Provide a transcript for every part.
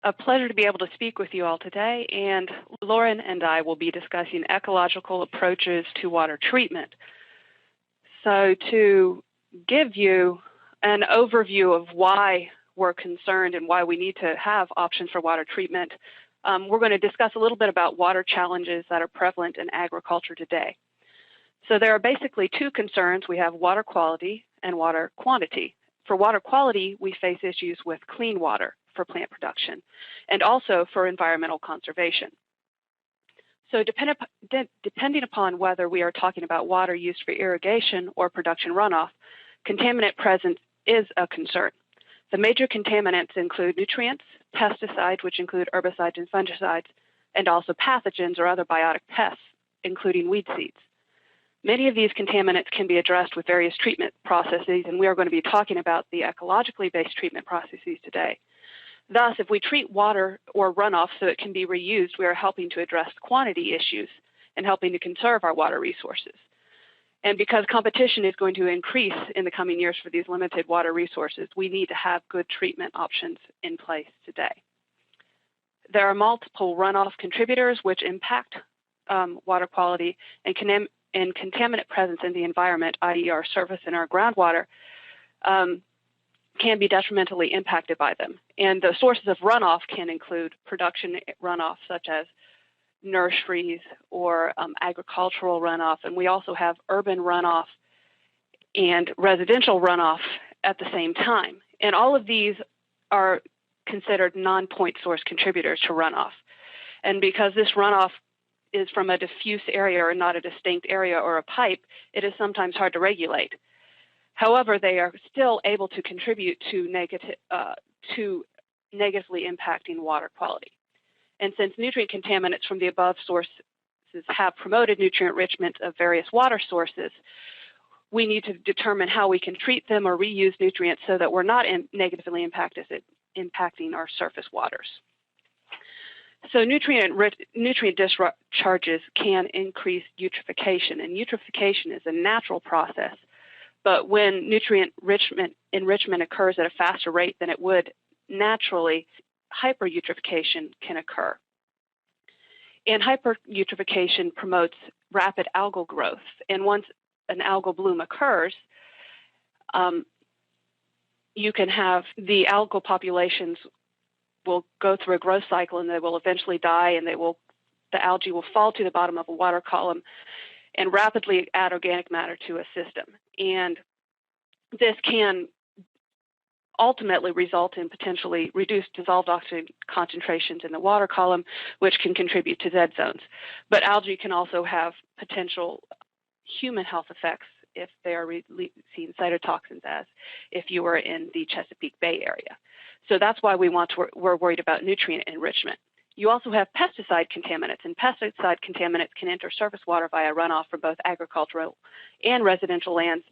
a pleasure to be able to speak with you all today, and Lauren and I will be discussing ecological approaches to water treatment. So to give you an overview of why we're concerned and why we need to have options for water treatment, we're going to discuss a little bit about water challenges that are prevalent in agriculture today. So there are basically two concerns. We have water quality and water quantity. For water quality, we face issues with clean water for plant production and also for environmental conservation. So depending upon whether we are talking about water used for irrigation or production runoff, contaminant presence is a concern. The major contaminants include nutrients, pesticides, which include herbicides and fungicides, and also pathogens or other biotic pests, including weed seeds. Many of these contaminants can be addressed with various treatment processes, and we are going to be talking about the ecologically based treatment processes today. Thus, if we treat water or runoff so it can be reused, we are helping to address quantity issues and helping to conserve our water resources. And because competition is going to increase in the coming years for these limited water resources, we need to have good treatment options in place today. There are multiple runoff contributors which impact water quality and contaminant presence in the environment, i.e. our surface and our groundwater, can be detrimentally impacted by them. And the sources of runoff can include production runoff, such as nurseries or agricultural runoff. And we also have urban runoff and residential runoff at the same time. And all of these are considered non-point source contributors to runoff. And because this runoff is from a diffuse area or not a distinct area or a pipe, it is sometimes hard to regulate. However, they are still able to contribute to negatively impacting water quality. And since nutrient contaminants from the above sources have promoted nutrient enrichment of various water sources, we need to determine how we can treat them or reuse nutrients so that we're not negatively impacting our surface waters. So nutrient discharges can increase eutrophication, and eutrophication is a natural process. But when nutrient enrichment occurs at a faster rate than it would naturally, hypereutrophication can occur. And hypereutrophication promotes rapid algal growth. And once an algal bloom occurs, you can have the algal populations will go through a growth cycle and they will eventually die, and the algae will fall to the bottom of a water column and rapidly add organic matter to a system. And this can ultimately result in potentially reduced dissolved oxygen concentrations in the water column, which can contribute to dead zones. But algae can also have potential human health effects if they are releasing cytotoxins, as if you were in the Chesapeake Bay area. So that's why we're worried about nutrient enrichment. You also have pesticide contaminants, and pesticide contaminants can enter surface water via runoff from both agricultural and residential lands.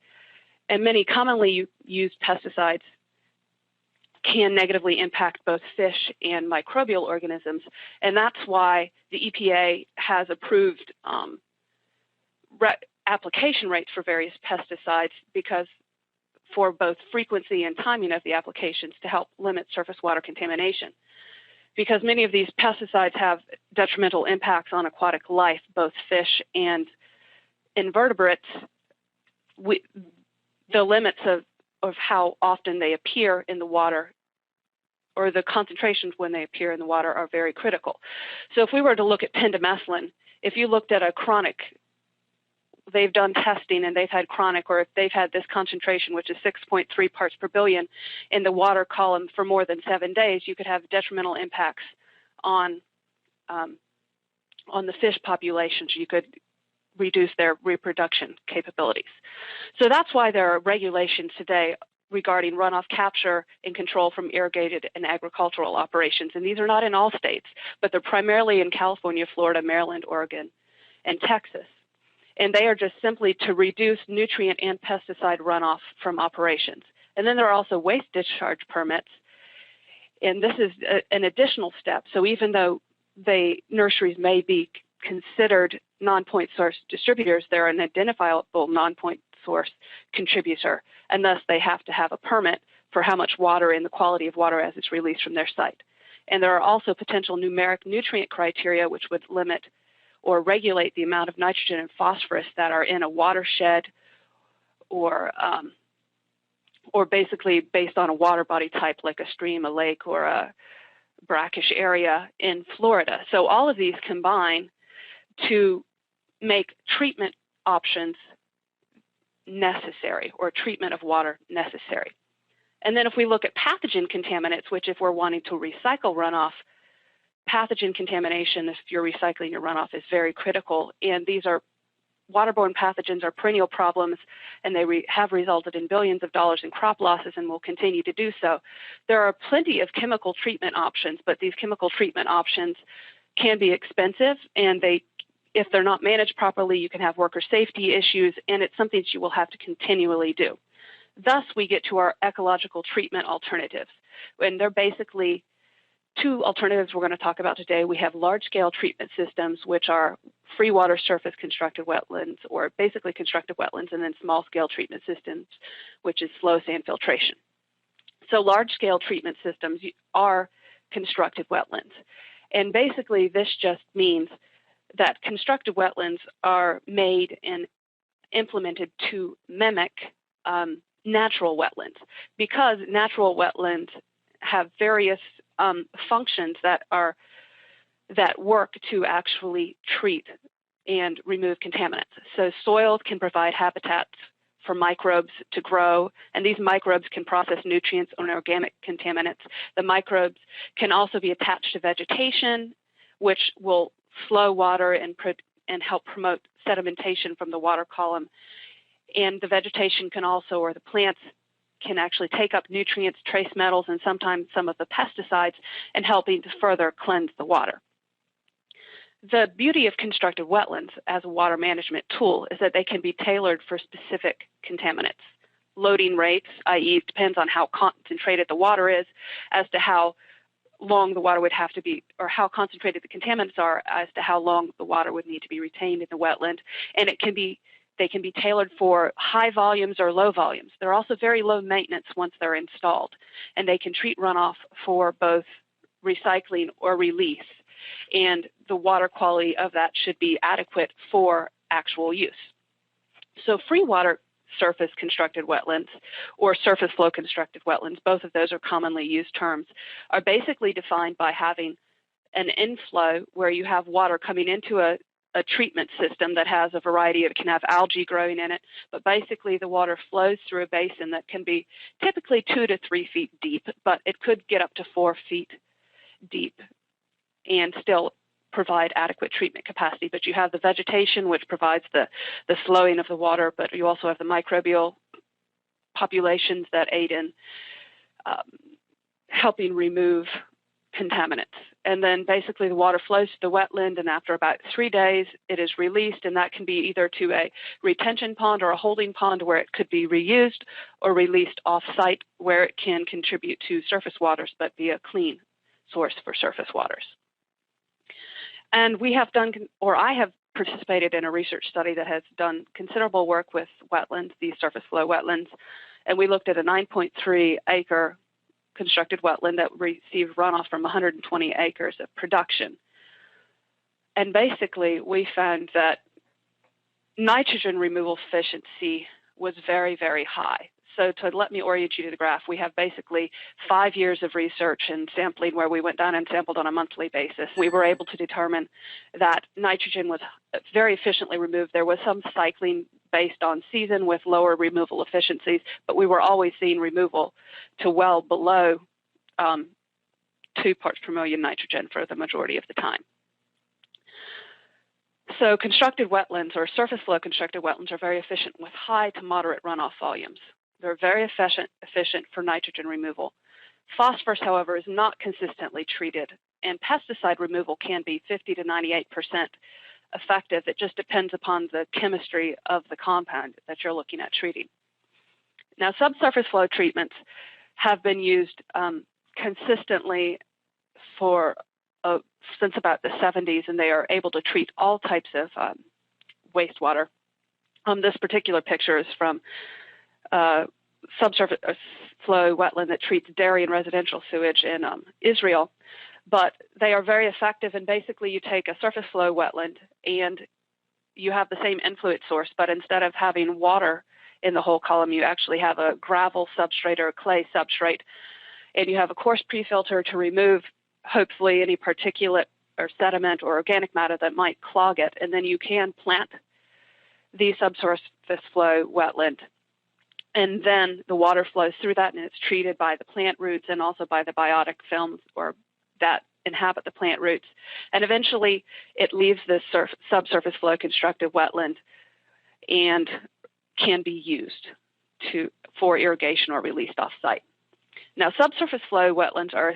And many commonly used pesticides can negatively impact both fish and microbial organisms. And that's why the EPA has approved application rates for various pesticides, because for both frequency and timing of the applications to help limit surface water contamination. Because many of these pesticides have detrimental impacts on aquatic life, both fish and invertebrates, the limits of how often they appear in the water, or the concentrations when they appear in the water, are very critical. So if we were to look at pendimethalin, if you looked at a chronic, they've done testing and they've had chronic, or if they've had this concentration, which is 6.3 parts per billion in the water column for more than 7 days, you could have detrimental impacts on the fish populations. You could reduce their reproduction capabilities. So that's why there are regulations today regarding runoff capture and control from irrigated and agricultural operations. And these are not in all states, but they're primarily in California, Florida, Maryland, Oregon, and Texas. And they are just simply to reduce nutrient and pesticide runoff from operations. And then there are also waste discharge permits. And this is an additional step. So even though nurseries may be considered non-point source distributors, they're an identifiable non-point source contributor, and thus they have to have a permit for how much water and the quality of water as it's released from their site. And there are also potential numeric nutrient criteria which would limit or regulate the amount of nitrogen and phosphorus that are in a watershed, or basically based on a water body type like a stream, a lake, or a brackish area in Florida. So all of these combine to make treatment options necessary, or treatment of water necessary. And then if we look at pathogen contaminants, which if we're wanting to recycle runoff, pathogen contamination, if you're recycling your runoff, is very critical. And these are waterborne pathogens are perennial problems, and they have resulted in billions of dollars in crop losses and will continue to do so. There are plenty of chemical treatment options, but these chemical treatment options can be expensive, and if they're not managed properly, you can have worker safety issues, and it's something that you will have to continually do. Thus, we get to our ecological treatment alternatives, and they're basically two alternatives we're going to talk about today. We have large-scale treatment systems, which are free water surface constructed wetlands, or basically constructed wetlands, and then small-scale treatment systems, which is slow sand filtration. So large-scale treatment systems are constructed wetlands. And basically, this just means that constructed wetlands are made and implemented to mimic natural wetlands, because natural wetlands have various functions that work to actually treat and remove contaminants. So soils can provide habitats for microbes to grow, and these microbes can process nutrients and organic contaminants. The microbes can also be attached to vegetation, which will slow water and help promote sedimentation from the water column. And the vegetation can also, or the plants, can actually take up nutrients, trace metals, and sometimes some of the pesticides, and helping to further cleanse the water. The beauty of constructed wetlands as a water management tool is that they can be tailored for specific contaminants. Loading rates, i.e., it depends on how concentrated the water is, as to how long the water would have to be, or how concentrated the contaminants are, as to how long the water would need to be retained in the wetland. And they can be tailored for high volumes or low volumes. They're also very low maintenance once they're installed, and they can treat runoff for both recycling or release. And the water quality of that should be adequate for actual use. So free water surface constructed wetlands, or surface flow constructed wetlands, both of those are commonly used terms, are basically defined by having an inflow where you have water coming into a treatment system that has a variety of, it can have algae growing in it, but basically the water flows through a basin that can be typically 2 to 3 feet deep, but it could get up to 4 feet deep and still provide adequate treatment capacity. But you have the vegetation, which provides the slowing of the water, but you also have the microbial populations that aid in helping remove contaminants. And then basically the water flows to the wetland, and after about 3 days it is released, and that can be either to a retention pond or a holding pond where it could be reused, or released off-site where it can contribute to surface waters but be a clean source for surface waters. And we have done, or I have participated in a research study that has done considerable work with wetlands, these surface flow wetlands, and we looked at a 9.3 acre constructed wetland that received runoff from 120 acres of production. And basically, we found that nitrogen removal efficiency was very, very high. So to let me orient you to the graph, we have basically 5 years of research and sampling where we went down and sampled on a monthly basis. We were able to determine that nitrogen was very efficiently removed. There was some cycling based on season with lower removal efficiencies, but we were always seeing removal to well below 2 parts per million nitrogen for the majority of the time. So constructed wetlands, or surface flow constructed wetlands, are very efficient with high to moderate runoff volumes. They're very efficient for nitrogen removal. Phosphorus, however, is not consistently treated, and pesticide removal can be 50 to 98% effective. It just depends upon the chemistry of the compound that you're looking at treating. Now, subsurface flow treatments have been used consistently since about the 70s, and they are able to treat all types of wastewater. This particular picture is from subsurface flow wetland that treats dairy and residential sewage in Israel. but they are very effective. And basically, you take a surface flow wetland and you have the same influent source, but instead of having water in the whole column, you actually have a gravel substrate or a clay substrate, and you have a coarse pre-filter to remove, hopefully, any particulate or sediment or organic matter that might clog it, and then you can plant the subsurface flow wetland. And then the water flows through that, and it's treated by the plant roots and also by the biotic films or that inhabit the plant roots. And eventually, it leaves this subsurface flow constructed wetland and can be used for irrigation or released off-site. Now, subsurface flow wetlands are